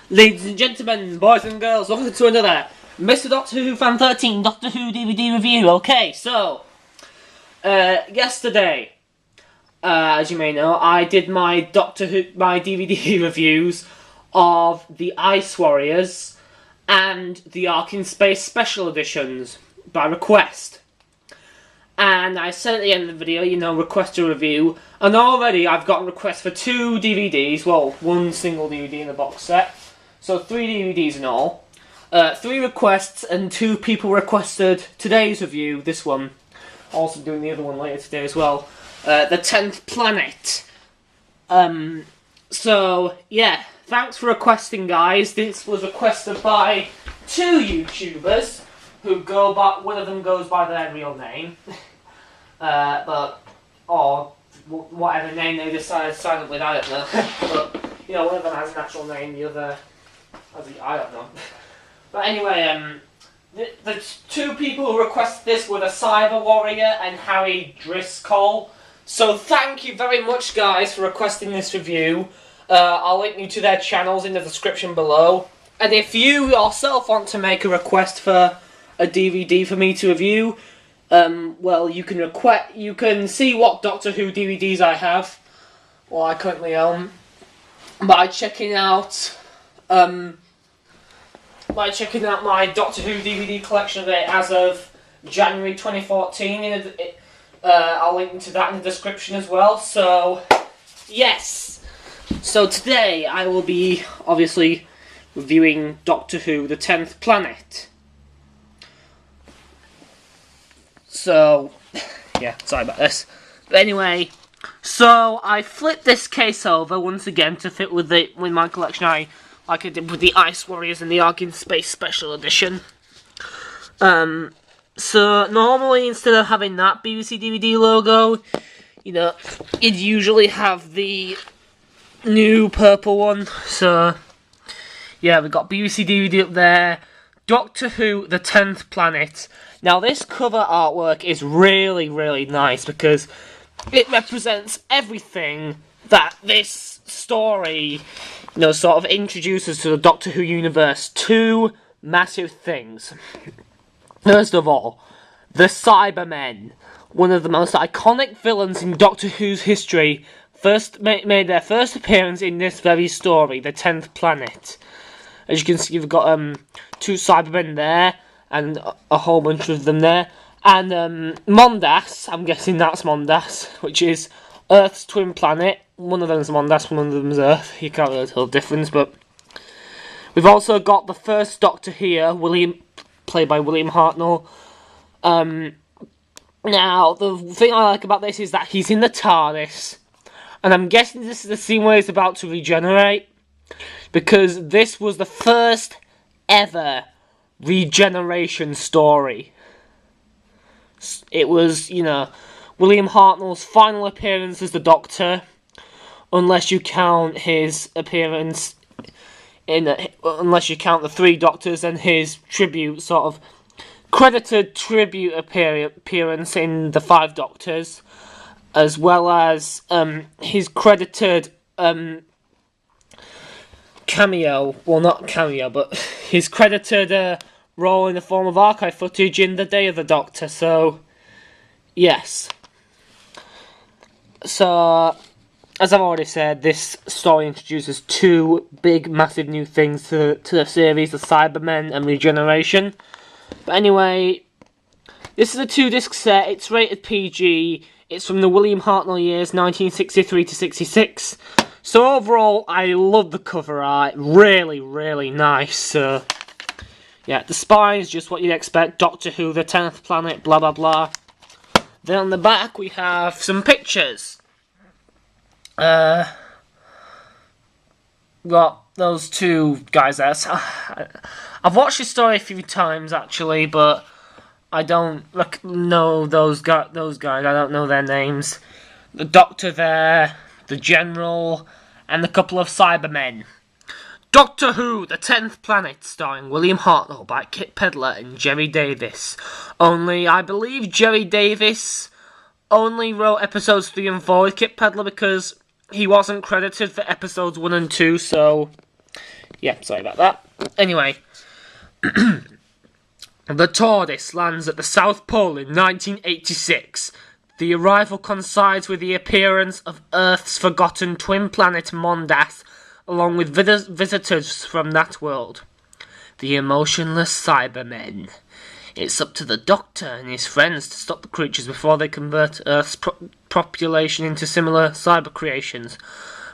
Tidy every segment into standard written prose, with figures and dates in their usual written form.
Ladies and gentlemen, boys and girls, welcome to another Mr. Doctor Who Fan 13 Doctor Who DVD review. Okay, so, yesterday, as you may know, I did my Doctor Who, my DVD reviews of the Ice Warriors and the Ark in Space Special Editions by request. And I said at the end of the video, request a review, and already I've gotten requests for 2 DVDs, well, 1 single DVD in the box set. So 3 DVDs in all. 3 requests and 2 people requested today's review, this one. Also doing the other one later today as well. The 10th Planet. So, yeah, thanks for requesting, guys. This was requested by 2 YouTubers who go by, one of them goes by their real name. Or whatever name they decided to sign up with, I don't know. But, one of them has an actual name, the other... I don't know. But anyway, the 2 people who requested this were TheCyberWarrior and Harry Driscoll. So thank you very much, guys, for requesting this review. I'll link you to their channels in the description below. And if you yourself want to make a request for a DVD for me to review, well, you can see what Doctor Who DVDs I have, or I currently own, by checking out my Doctor Who DVD collection of it as of January 2014. I'll link to that in the description as well. So, yes. So today I will be, obviously, reviewing Doctor Who, the 10th Planet. So, yeah, sorry about this. But anyway, so I flipped this case over once again to fit with my collection like I did with the Ice Warriors and the Ark in Space Special Edition. So normally instead of having that BBC DVD logo, you'd usually have the new purple one. So yeah, we've got BBC DVD up there. Doctor Who, the 10th Planet. Now this cover artwork is really, really nice because it represents everything that this story, sort of introduces to the Doctor Who universe. 2 massive things. First of all, the Cybermen, one of the most iconic villains in Doctor Who's history, made their first appearance in this very story, the 10th Planet. As you can see, you've got 2 Cybermen there, and a whole bunch of them there. And Mondas, I'm guessing that's Mondas, which is Earth's twin planet. One of them's Mondas, one of them's Earth. You can't really tell the difference, but... We've also got the first Doctor here, played by William Hartnell. Now, the thing I like about this is that he's in the TARDIS. And I'm guessing this is the scene where he's about to regenerate. Because this was the first ever regeneration story. It was, William Hartnell's final appearance as the Doctor, unless you count his appearance unless you count the 3 Doctors and his credited tribute appearance in the 5 Doctors, as well as his credited cameo, well not cameo, but his credited role in the form of archive footage in The Day of the Doctor. So yes. So, as I've already said, this story introduces 2 big, massive new things to the series, the Cybermen and Regeneration. But anyway, this is a 2-disc set, it's rated PG, it's from the William Hartnell years, 1963 to 66. So overall, I love the cover art, really, really nice. So, yeah, the spine is just what you'd expect, Doctor Who, the 10th Planet, blah blah blah. Then on the back we have some pictures. Got those 2 guys there. So, I've watched this story a few times actually, but I don't know those guys. I don't know their names. The Doctor there, the General, and a couple of Cybermen. Doctor Who, the 10th Planet, starring William Hartnell by Kit Pedler and Jerry Davis. Only, I believe Jerry Davis only wrote episodes 3 and 4 with Kit Pedler because he wasn't credited for episodes 1 and 2, so Yeah, sorry about that. Anyway, the TARDIS lands at the South Pole in 1986. The arrival coincides with the appearance of Earth's forgotten twin planet Mondas, along with visitors from that world. The emotionless Cybermen. It's up to the Doctor and his friends to stop the creatures before they convert Earth's population into similar cyber creations,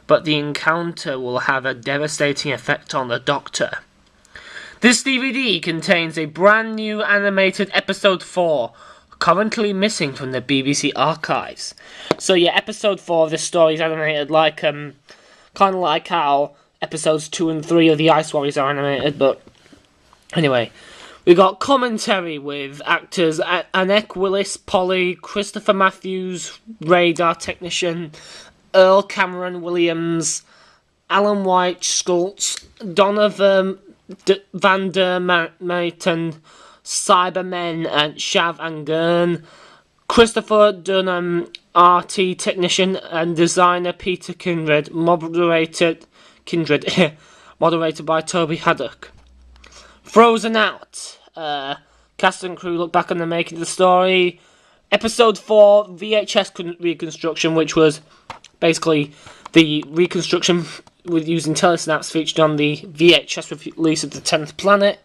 but the encounter will have a devastating effect on the Doctor. This DVD contains a brand new animated episode 4, currently missing from the BBC archives. So yeah, episode 4 of this story is animated like, kind of like how episodes 2 and 3 of the Ice Warriors are animated, but anyway. We got commentary with actors Anneke Willis, Polly, Christopher Matthews, radar technician, Earl Cameron Williams, Alan White Schultz, Donna van der Mayten, Cybermen and Shav Angern, Christopher Dunham, RT technician and designer Peter Kindred, moderated by Toby Haddock. Frozen Out. Cast and crew look back on the making of the story. Episode 4, VHS reconstruction, which was basically the reconstruction with using telesnaps featured on the VHS release of The 10th Planet.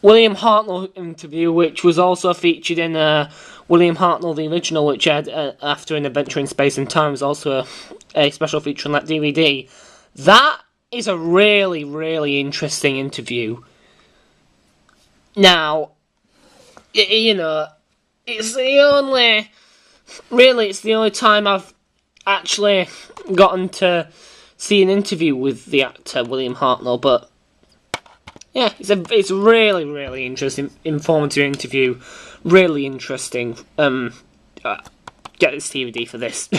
William Hartnell interview, which was also featured in William Hartnell, the original, which had After an Adventure in Space and Time, was also a special feature on that DVD. That is a really, really interesting interview. Now, you know, it's the only time I've actually gotten to see an interview with the actor William Hartnell, but yeah, it's a really, really interesting, informative interview. Really interesting. Get this DVD for this.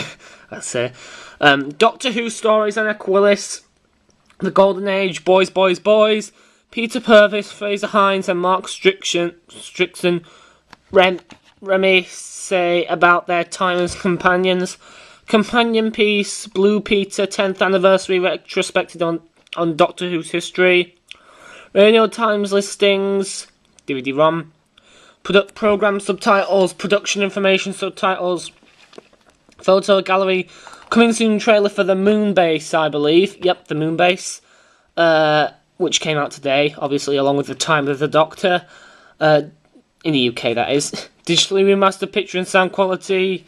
I'd say. Doctor Who stories, Anneke Willis, The Golden Age, Boys, Boys, Boys, Peter Purvis, Fraser Hines, and Mark Strickson Remy say about their time as companions. Companion piece, Blue Peter, 10th anniversary retrospective on Doctor Who's history. Radio Times listings, DVD-ROM, program subtitles, production information subtitles, photo gallery, coming soon trailer for the Moon Base, I believe. Yep, the Moon Base, which came out today, obviously, along with the Time of the Doctor, in the UK, that is. Digitally remastered picture and sound quality.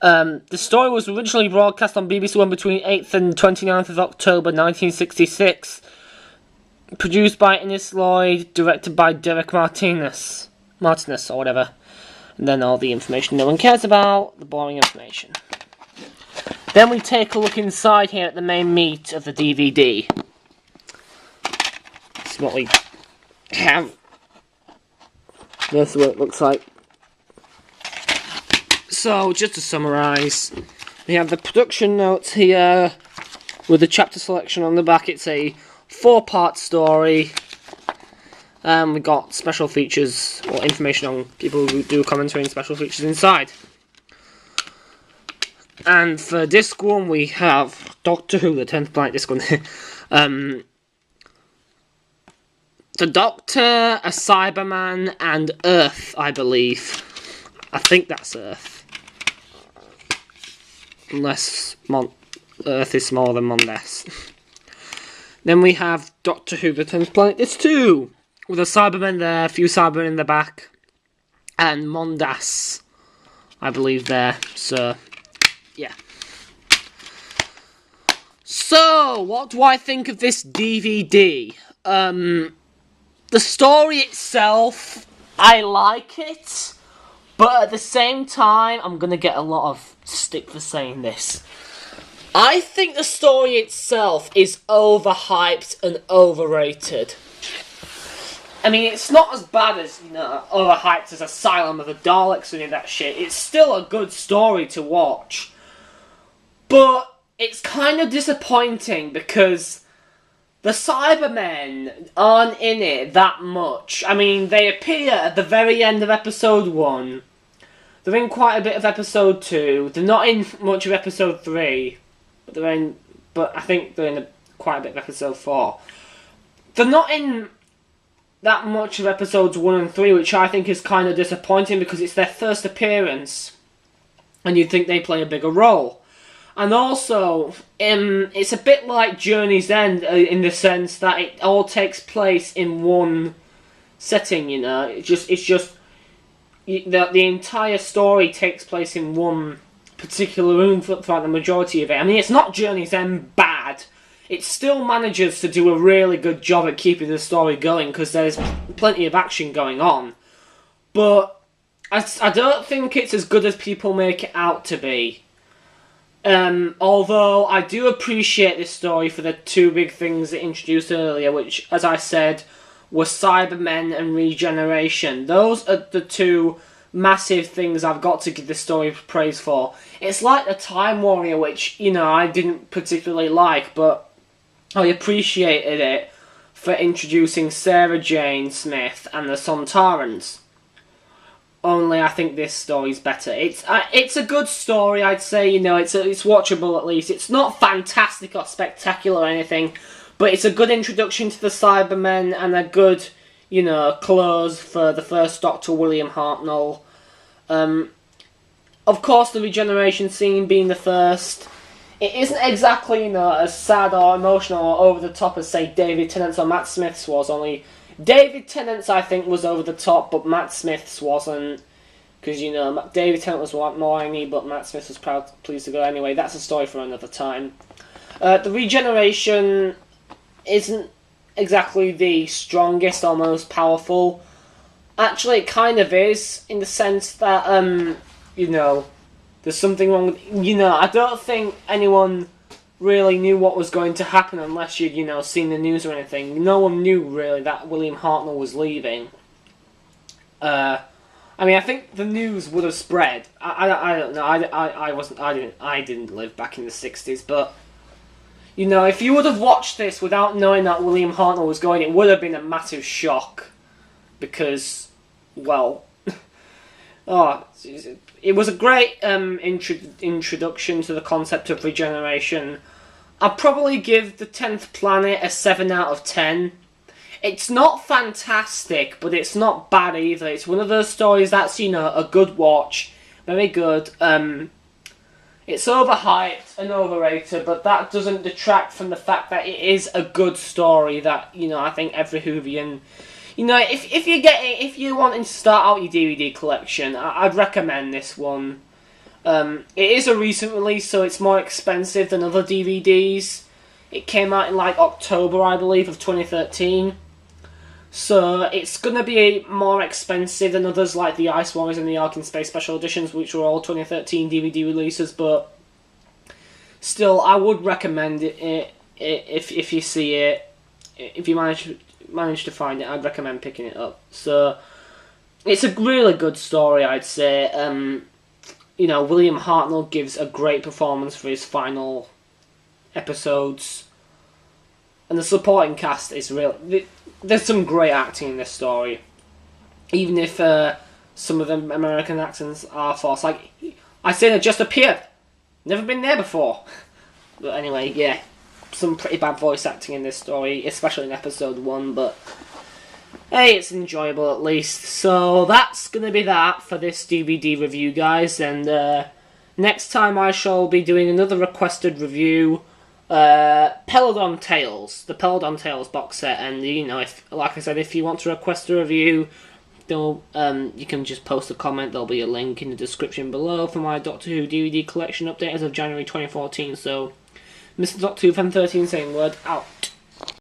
The story was originally broadcast on BBC One between 8th and 29th of October 1966. Produced by Innes Lloyd, directed by Derek Martinez, or whatever. And then all the information no one cares about, the boring information. Then we take a look inside here at the main meat of the DVD. This is what we have. This is what it looks like. So, just to summarise, we have the production notes here with the chapter selection on the back. It's a 4-part story. We got special features or information on people who do commentary and special features inside. And for disc 1, we have Doctor Who, the 10th Planet disc 1. The Doctor, a Cyberman, and Earth, I believe. I think that's Earth. Unless Earth is smaller than Mondas. Then we have Doctor Who, the 10th Planet disc 2. With a Cyberman there, a few Cybermen in the back. And Mondas, I believe, there. So, yeah. So, what do I think of this DVD? The story itself, I like it, but at the same time, I'm going to get a lot of stick for saying this. I think the story itself is overhyped and overrated. I mean, it's not as bad as, overhyped as Asylum of the Daleks and that shit. It's still a good story to watch. But it's kind of disappointing because the Cybermen aren't in it that much. I mean, they appear at the very end of episode 1. They're in quite a bit of episode 2. They're not in much of episode 3. But I think they're in quite a bit of episode 4. They're not in that much of episodes 1 and 3, which I think is kind of disappointing because it's their first appearance and you'd think they play a bigger role. And also, it's a bit like Journey's End in the sense that it all takes place in one setting, you know. It's just the entire story takes place in one particular room throughout the majority of it. I mean, it's not Journey's End bad. It still manages to do a really good job at keeping the story going because there's plenty of action going on. But I don't think it's as good as people make it out to be. Although I do appreciate this story for the two big things it introduced earlier, which, as I said, were Cybermen and regeneration. Those are the two massive things I've got to give the story praise for. It's like the Time Warrior, which, you know, I didn't particularly like, but I appreciated it for introducing Sarah Jane Smith and the Sontarans. Only I think this story's better. It's a good story, I'd say. You know, it's watchable at least. It's not fantastic or spectacular or anything, but it's a good introduction to the Cybermen and a good, you know, close for the first Doctor, William Hartnell. Of course, the regeneration scene being the first, it isn't exactly, you know, as sad or emotional or over the top as, say, David Tennant's or Matt Smith's was. Only David Tennant's, I think, was over the top, but Matt Smith's wasn't. Because, you know, David Tennant was whiny, but Matt Smith was pleased to go anyway. That's a story for another time. The regeneration isn't exactly the strongest or most powerful. Actually, it kind of is, in the sense that, you know, there's something wrong with... You know, I don't think anyone really knew what was going to happen unless you'd, you know, seen the news or anything. No one knew, really, that William Hartnell was leaving. I mean, I think the news would have spread. I don't know. I didn't live back in the 60s, but... You know, if you would have watched this without knowing that William Hartnell was going, it would have been a massive shock. Because, well... oh, it was a great introduction to the concept of regeneration. I'd probably give The 10th Planet a 7 out of 10. It's not fantastic, but it's not bad either. It's one of those stories that's, you know, a good watch. Very good. It's overhyped and overrated, but that doesn't detract from the fact that it is a good story that, you know, I think every Whovian... You know, if you're wanting to start out your DVD collection, I'd recommend this one. It is a recent release, so it's more expensive than other DVDs. It came out in, like, October, I believe, of 2013. So, it's going to be more expensive than others like the Ice Warriors and the Ark in Space Special Editions, which were all 2013 DVD releases, but still, I would recommend it if you see it. If you manage to find it, I'd recommend picking it up. So, it's a really good story, I'd say. You know, William Hartnell gives a great performance for his final episodes. And the supporting cast is real. There's some great acting in this story. Even if some of the American accents are false. Like, I say they just appeared. Never been there before. But anyway, yeah. Some pretty bad voice acting in this story, especially in episode 1, but hey, it's enjoyable at least. So that's going to be that for this DVD review, guys, and next time I shall be doing another requested review, Peladon Tales, the Peladon Tales box set, and, you know, like I said, if you want to request a review, you can just post a comment. There'll be a link in the description below for my Doctor Who DVD collection update as of January 2014, so... Mr. Doctor Who Fan 13 saying word out.